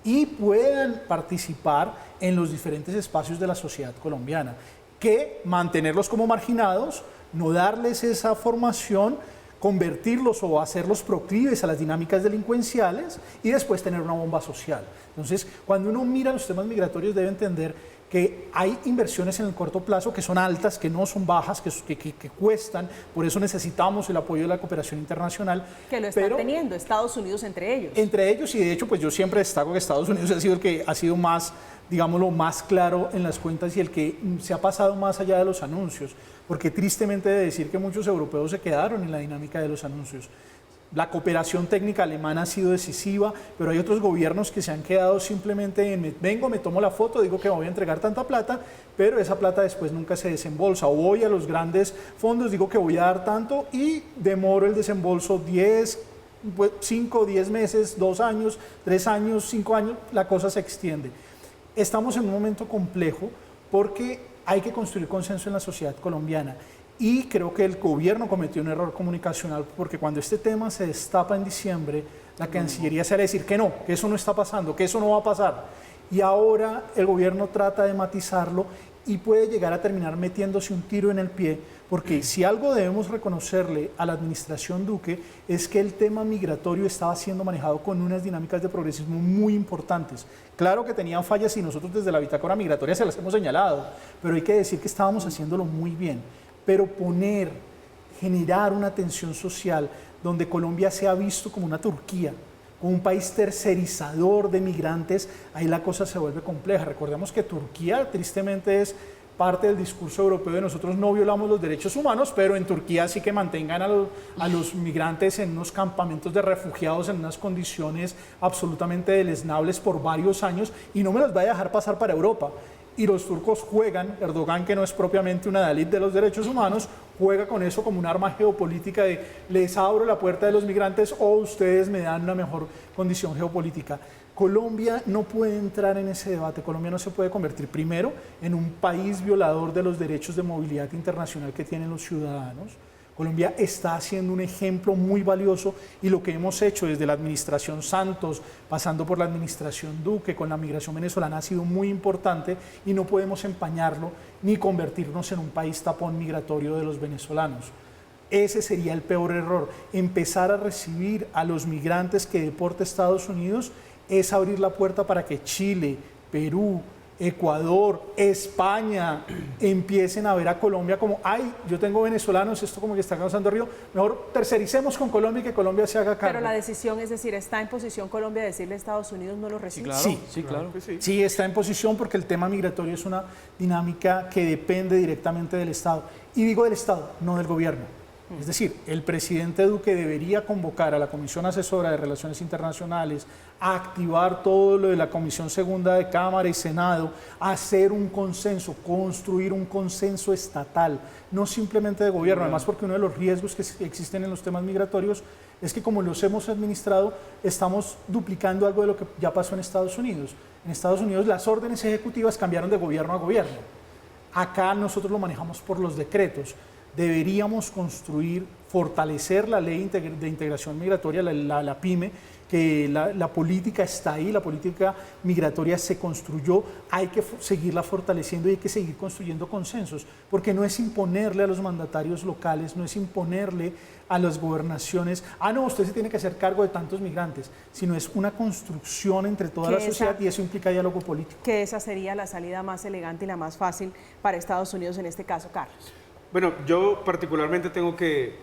y puedan participar en los diferentes espacios de la sociedad colombiana, que mantenerlos como marginados, no darles esa formación convertirlos o hacerlos proclives a las dinámicas delincuenciales y después tener una bomba social. Entonces, cuando uno mira los temas migratorios debe entender que hay inversiones en el corto plazo que son altas, que no son bajas, que cuestan, por eso necesitamos el apoyo de la cooperación internacional. Que lo están teniendo, Estados Unidos entre ellos. Entre ellos, y de hecho, pues yo siempre destaco que Estados Unidos ha sido el que ha sido más, digámoslo, más claro en las cuentas y el que se ha pasado más allá de los anuncios, porque tristemente he de decir que muchos europeos se quedaron en la dinámica de los anuncios. La cooperación técnica alemana ha sido decisiva, pero hay otros gobiernos que se han quedado simplemente en vengo, me tomo la foto, digo que voy a entregar tanta plata, pero esa plata después nunca se desembolsa. O voy a los grandes fondos, digo que voy a dar tanto y demoro el desembolso 5, 10 meses, 2 años, 3 años, 5 años, la cosa se extiende. Estamos en un momento complejo porque hay que construir consenso en la sociedad colombiana. Y creo que el gobierno cometió un error comunicacional porque cuando este tema se destapa en diciembre, la Cancillería sale a decir que no, que eso no está pasando, que eso no va a pasar. Y ahora el gobierno trata de matizarlo y puede llegar a terminar metiéndose un tiro en el pie, porque si algo debemos reconocerle a la administración Duque es que el tema migratorio estaba siendo manejado con unas dinámicas de progresismo muy importantes. Claro que tenían fallas y nosotros desde la bitácora migratoria se las hemos señalado, pero hay que decir que estábamos haciéndolo muy bien. Pero generar una tensión social donde Colombia se ha visto como una Turquía, como un país tercerizador de migrantes, ahí la cosa se vuelve compleja. Recordemos que Turquía tristemente es parte del discurso europeo de nosotros no violamos los derechos humanos, pero en Turquía sí que mantengan a los migrantes en unos campamentos de refugiados en unas condiciones absolutamente deleznables por varios años y no me los va a dejar pasar para Europa. Y los turcos juegan, Erdogan, que no es propiamente una adalid de los derechos humanos, juega con eso como un arma geopolítica de les abro la puerta de los migrantes o ustedes me dan una mejor condición geopolítica. Colombia no puede entrar en ese debate, Colombia no se puede convertir primero en un país violador de los derechos de movilidad internacional que tienen los ciudadanos. Colombia está haciendo un ejemplo muy valioso y lo que hemos hecho desde la administración Santos, pasando por la administración Duque, con la migración venezolana ha sido muy importante y no podemos empañarlo ni convertirnos en un país tapón migratorio de los venezolanos. Ese sería el peor error. Empezar a recibir a los migrantes que deporta Estados Unidos es abrir la puerta para que Chile, Perú, Ecuador, España empiecen a ver a Colombia como, ay, yo tengo venezolanos, esto como que está causando río, mejor tercericemos con Colombia y que Colombia se haga cargo. Pero la decisión, es decir, ¿está en posición Colombia de decirle a Estados Unidos no lo recibe? Sí, claro. Sí, está en posición porque el tema migratorio es una dinámica que depende directamente del Estado. Y digo del Estado, no del gobierno. Es decir, el presidente Duque debería convocar a la Comisión Asesora de Relaciones Internacionales, a activar todo lo de la Comisión Segunda de Cámara y Senado, a hacer un consenso, construir un consenso estatal, no simplemente de gobierno, además porque uno de los riesgos que existen en los temas migratorios es que como los hemos administrado, estamos duplicando algo de lo que ya pasó en Estados Unidos. En Estados Unidos las órdenes ejecutivas cambiaron de gobierno a gobierno. Acá nosotros lo manejamos por los decretos. Deberíamos construir, fortalecer la ley de integración migratoria, la PYME, que la política está ahí, la política migratoria se construyó, hay que seguirla fortaleciendo y hay que seguir construyendo consensos, porque no es imponerle a los mandatarios locales, no es imponerle a las gobernaciones, no, usted se tiene que hacer cargo de tantos migrantes, sino es una construcción entre toda la sociedad y eso implica diálogo político. Que esa sería la salida más elegante y la más fácil para Estados Unidos en este caso, Carlos. Bueno, yo particularmente tengo que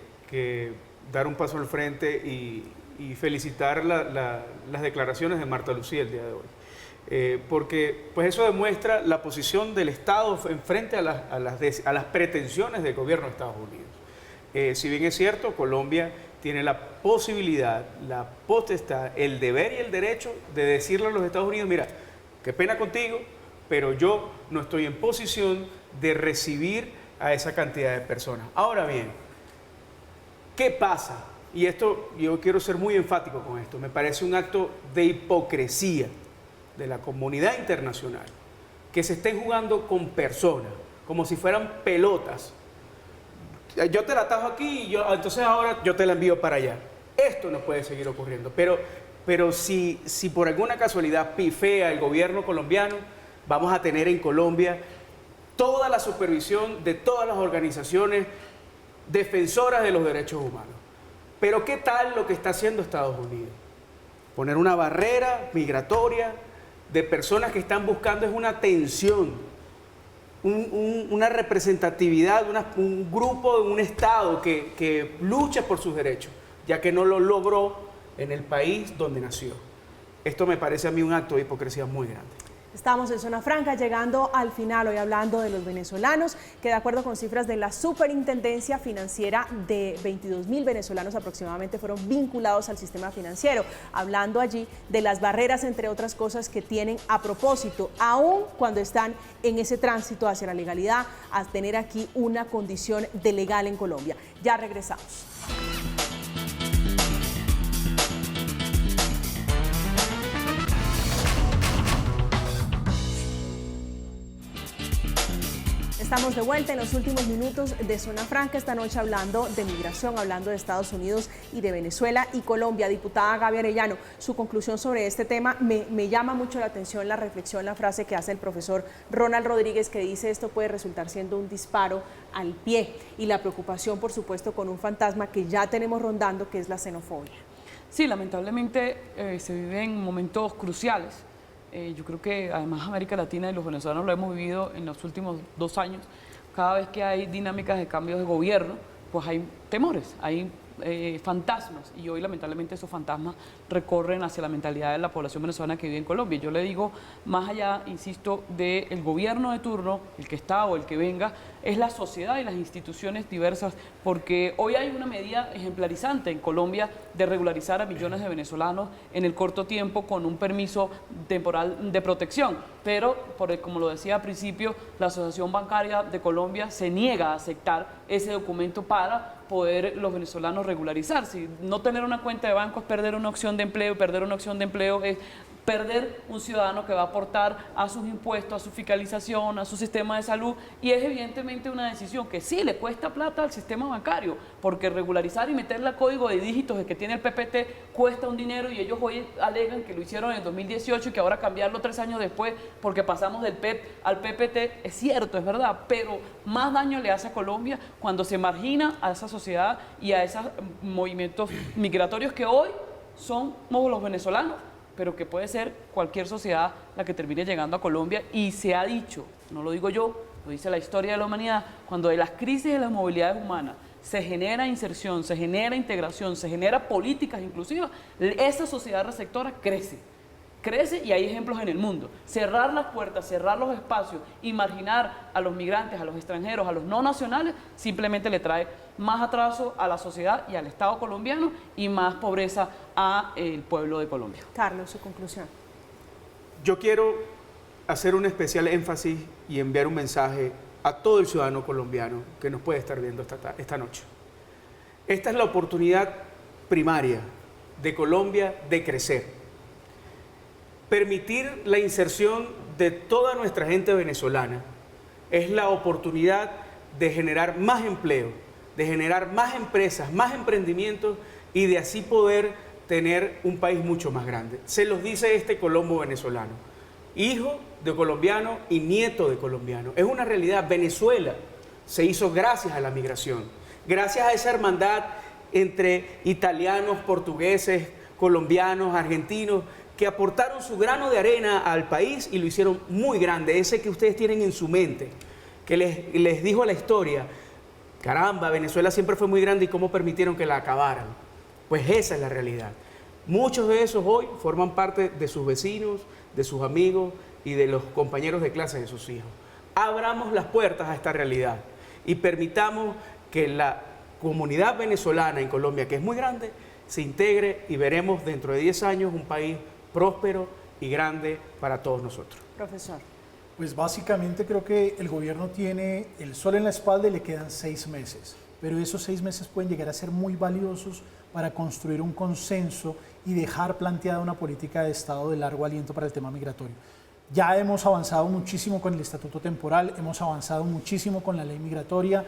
dar un paso al frente y felicitar las declaraciones de Marta Lucía el día de hoy. Porque pues eso demuestra la posición del Estado en frente a las pretensiones del gobierno de Estados Unidos. Si bien es cierto, Colombia tiene la posibilidad, la potestad, el deber y el derecho de decirle a los Estados Unidos, mira, qué pena contigo, pero yo no estoy en posición de recibir a esa cantidad de personas. Ahora bien, ¿qué pasa? Y esto, yo quiero ser muy enfático con esto, me parece un acto de hipocresía de la comunidad internacional, que se estén jugando con personas, como si fueran pelotas. Yo te la atajo aquí y entonces ahora yo te la envío para allá. Esto no puede seguir ocurriendo, pero si por alguna casualidad pifea el gobierno colombiano, vamos a tener en Colombia toda la supervisión de todas las organizaciones defensoras de los derechos humanos. Pero ¿qué tal lo que está haciendo Estados Unidos? Poner una barrera migratoria de personas que están buscando es una atención, una representatividad, un grupo, un Estado que lucha por sus derechos, ya que no lo logró en el país donde nació. Esto me parece a mí un acto de hipocresía muy grande. Estamos en Zona Franca, llegando al final, hoy hablando de los venezolanos, que de acuerdo con cifras de la Superintendencia Financiera, de 22.000 venezolanos aproximadamente fueron vinculados al sistema financiero, hablando allí de las barreras, entre otras cosas, que tienen a propósito, aun cuando están en ese tránsito hacia la legalidad, a tener aquí una condición de legal en Colombia. Ya regresamos. Estamos de vuelta en los últimos minutos de Zona Franca, esta noche hablando de migración, hablando de Estados Unidos y de Venezuela y Colombia. Diputada Gaby Arellano, su conclusión sobre este tema, me llama mucho la atención la reflexión, la frase que hace el profesor Ronald Rodríguez, que dice esto puede resultar siendo un disparo al pie, y la preocupación, por supuesto, con un fantasma que ya tenemos rondando, que es la xenofobia. Sí, lamentablemente se viven momentos cruciales. Yo creo que además América Latina y los venezolanos lo hemos vivido en los últimos 2 años. Cada vez que hay dinámicas de cambios de gobierno, pues hay temores, hay fantasmas, y hoy lamentablemente esos fantasmas recorren hacia la mentalidad de la población venezolana que vive en Colombia. Yo le digo, más allá, insisto, del gobierno de turno, el que está o el que venga, es la sociedad y las instituciones diversas, porque hoy hay una medida ejemplarizante en Colombia de regularizar a millones de venezolanos en el corto tiempo con un permiso temporal de protección, pero como lo decía al principio, la Asociación Bancaria de Colombia se niega a aceptar ese documento para poder los venezolanos regularizarse. No tener una cuenta de banco es perder una opción de empleo, y perder una opción de empleo es perder un ciudadano que va a aportar a sus impuestos, a su fiscalización, a su sistema de salud, y es evidentemente una decisión que sí le cuesta plata al sistema bancario, porque regularizar y meterle a código de dígitos el que tiene el PPT cuesta un dinero, y ellos hoy alegan que lo hicieron en el 2018 y que ahora cambiarlo 3 años después porque pasamos del PEP al PPT, es cierto, es verdad, pero más daño le hace a Colombia cuando se margina a esa sociedad y a esos movimientos migratorios que hoy somos los venezolanos, pero que puede ser cualquier sociedad la que termine llegando a Colombia. Y se ha dicho, no lo digo yo, lo dice la historia de la humanidad, cuando de las crisis de las movilidades humanas se genera inserción, se genera integración, se genera políticas inclusivas, esa sociedad receptora crece, y hay ejemplos en el mundo. Cerrar las puertas, cerrar los espacios y marginar a los migrantes, a los extranjeros, a los no nacionales, simplemente le trae más atraso a la sociedad y al Estado colombiano y más pobreza al pueblo de Colombia. Carlos, su conclusión. Yo quiero hacer un especial énfasis y enviar un mensaje a todo el ciudadano colombiano que nos puede estar viendo esta noche. Esta es la oportunidad primaria de Colombia de crecer. Permitir la inserción de toda nuestra gente venezolana es la oportunidad de generar más empleo, de generar más empresas, más emprendimientos y de así poder tener un país mucho más grande. Se los dice este Colombo venezolano, hijo de colombiano y nieto de colombiano. Es una realidad. Venezuela se hizo gracias a la migración, gracias a esa hermandad entre italianos, portugueses, colombianos, argentinos, que aportaron su grano de arena al país y lo hicieron muy grande, ese que ustedes tienen en su mente, que les dijo la historia, caramba, Venezuela siempre fue muy grande y cómo permitieron que la acabaran. Pues esa es la realidad. Muchos de esos hoy forman parte de sus vecinos, de sus amigos y de los compañeros de clase de sus hijos. Abramos las puertas a esta realidad y permitamos que la comunidad venezolana en Colombia, que es muy grande, se integre y veremos dentro de 10 años un país próspero y grande para todos nosotros. Profesor. Pues básicamente creo que el gobierno tiene el sol en la espalda y le quedan 6 meses, pero esos 6 meses pueden llegar a ser muy valiosos para construir un consenso y dejar planteada una política de Estado de largo aliento para el tema migratorio. Ya hemos avanzado muchísimo con el estatuto temporal, hemos avanzado muchísimo con la ley migratoria,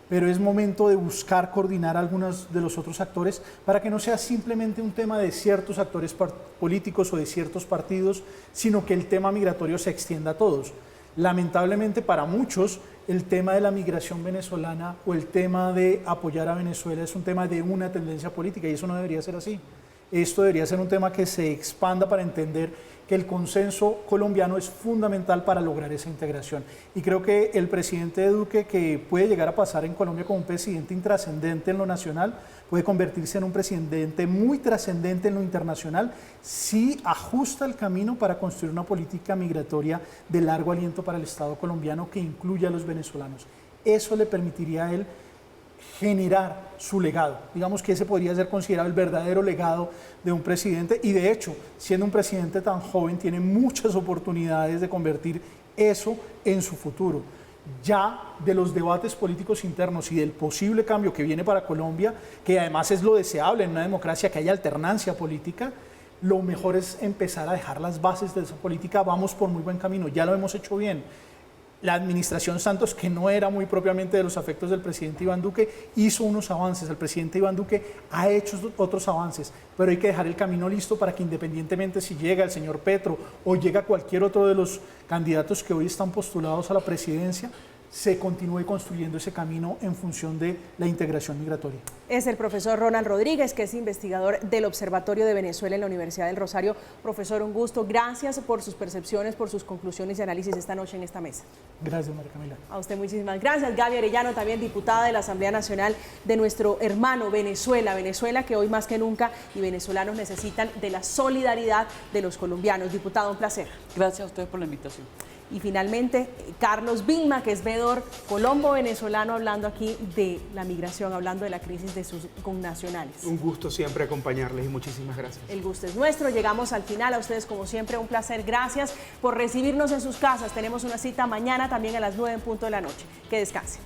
pero es momento de buscar coordinar a algunos de los otros actores para que no sea simplemente un tema de ciertos actores políticos o de ciertos partidos, sino que el tema migratorio se extienda a todos. Lamentablemente para muchos el tema de la migración venezolana o el tema de apoyar a Venezuela es un tema de una tendencia política y eso no debería ser así. Esto debería ser un tema que se expanda para entender que el consenso colombiano es fundamental para lograr esa integración. Y creo que el presidente Duque, que puede llegar a pasar en Colombia como un presidente intrascendente en lo nacional, puede convertirse en un presidente muy trascendente en lo internacional si ajusta el camino para construir una política migratoria de largo aliento para el Estado colombiano que incluya a los venezolanos. Eso le permitiría a él generar su legado. Digamos que ese podría ser considerado el verdadero legado de un presidente y de hecho, siendo un presidente tan joven, tiene muchas oportunidades de convertir eso en su futuro. Ya de los debates políticos internos y del posible cambio que viene para Colombia, que además es lo deseable en una democracia, que haya alternancia política, lo mejor es empezar a dejar las bases de esa política. Vamos por muy buen camino, ya lo hemos hecho bien. La administración Santos, que no era muy propiamente de los afectos del presidente Iván Duque, hizo unos avances. El presidente Iván Duque ha hecho otros avances, pero hay que dejar el camino listo para que independientemente si llega el señor Petro o llega cualquier otro de los candidatos que hoy están postulados a la presidencia, se continúe construyendo ese camino en función de la integración migratoria. Es el profesor Ronald Rodríguez, que es investigador del Observatorio de Venezuela en la Universidad del Rosario. Profesor, un gusto. Gracias por sus percepciones, por sus conclusiones y análisis esta noche en esta mesa. Gracias, María Camila. A usted muchísimas gracias. Gaby Arellano, también diputada de la Asamblea Nacional de nuestro hermano Venezuela. Venezuela que hoy más que nunca y venezolanos necesitan de la solidaridad de los colombianos. Diputado, un placer. Gracias a ustedes por la invitación. Y finalmente, Carlos Vilma, que es veedor colombo-venezolano, hablando aquí de la migración, hablando de la crisis de sus connacionales. Un gusto siempre acompañarles y muchísimas gracias. El gusto es nuestro. Llegamos al final. A ustedes, como siempre, un placer. Gracias por recibirnos en sus casas. Tenemos una cita mañana también a las 9 en punto de la noche. Que descansen.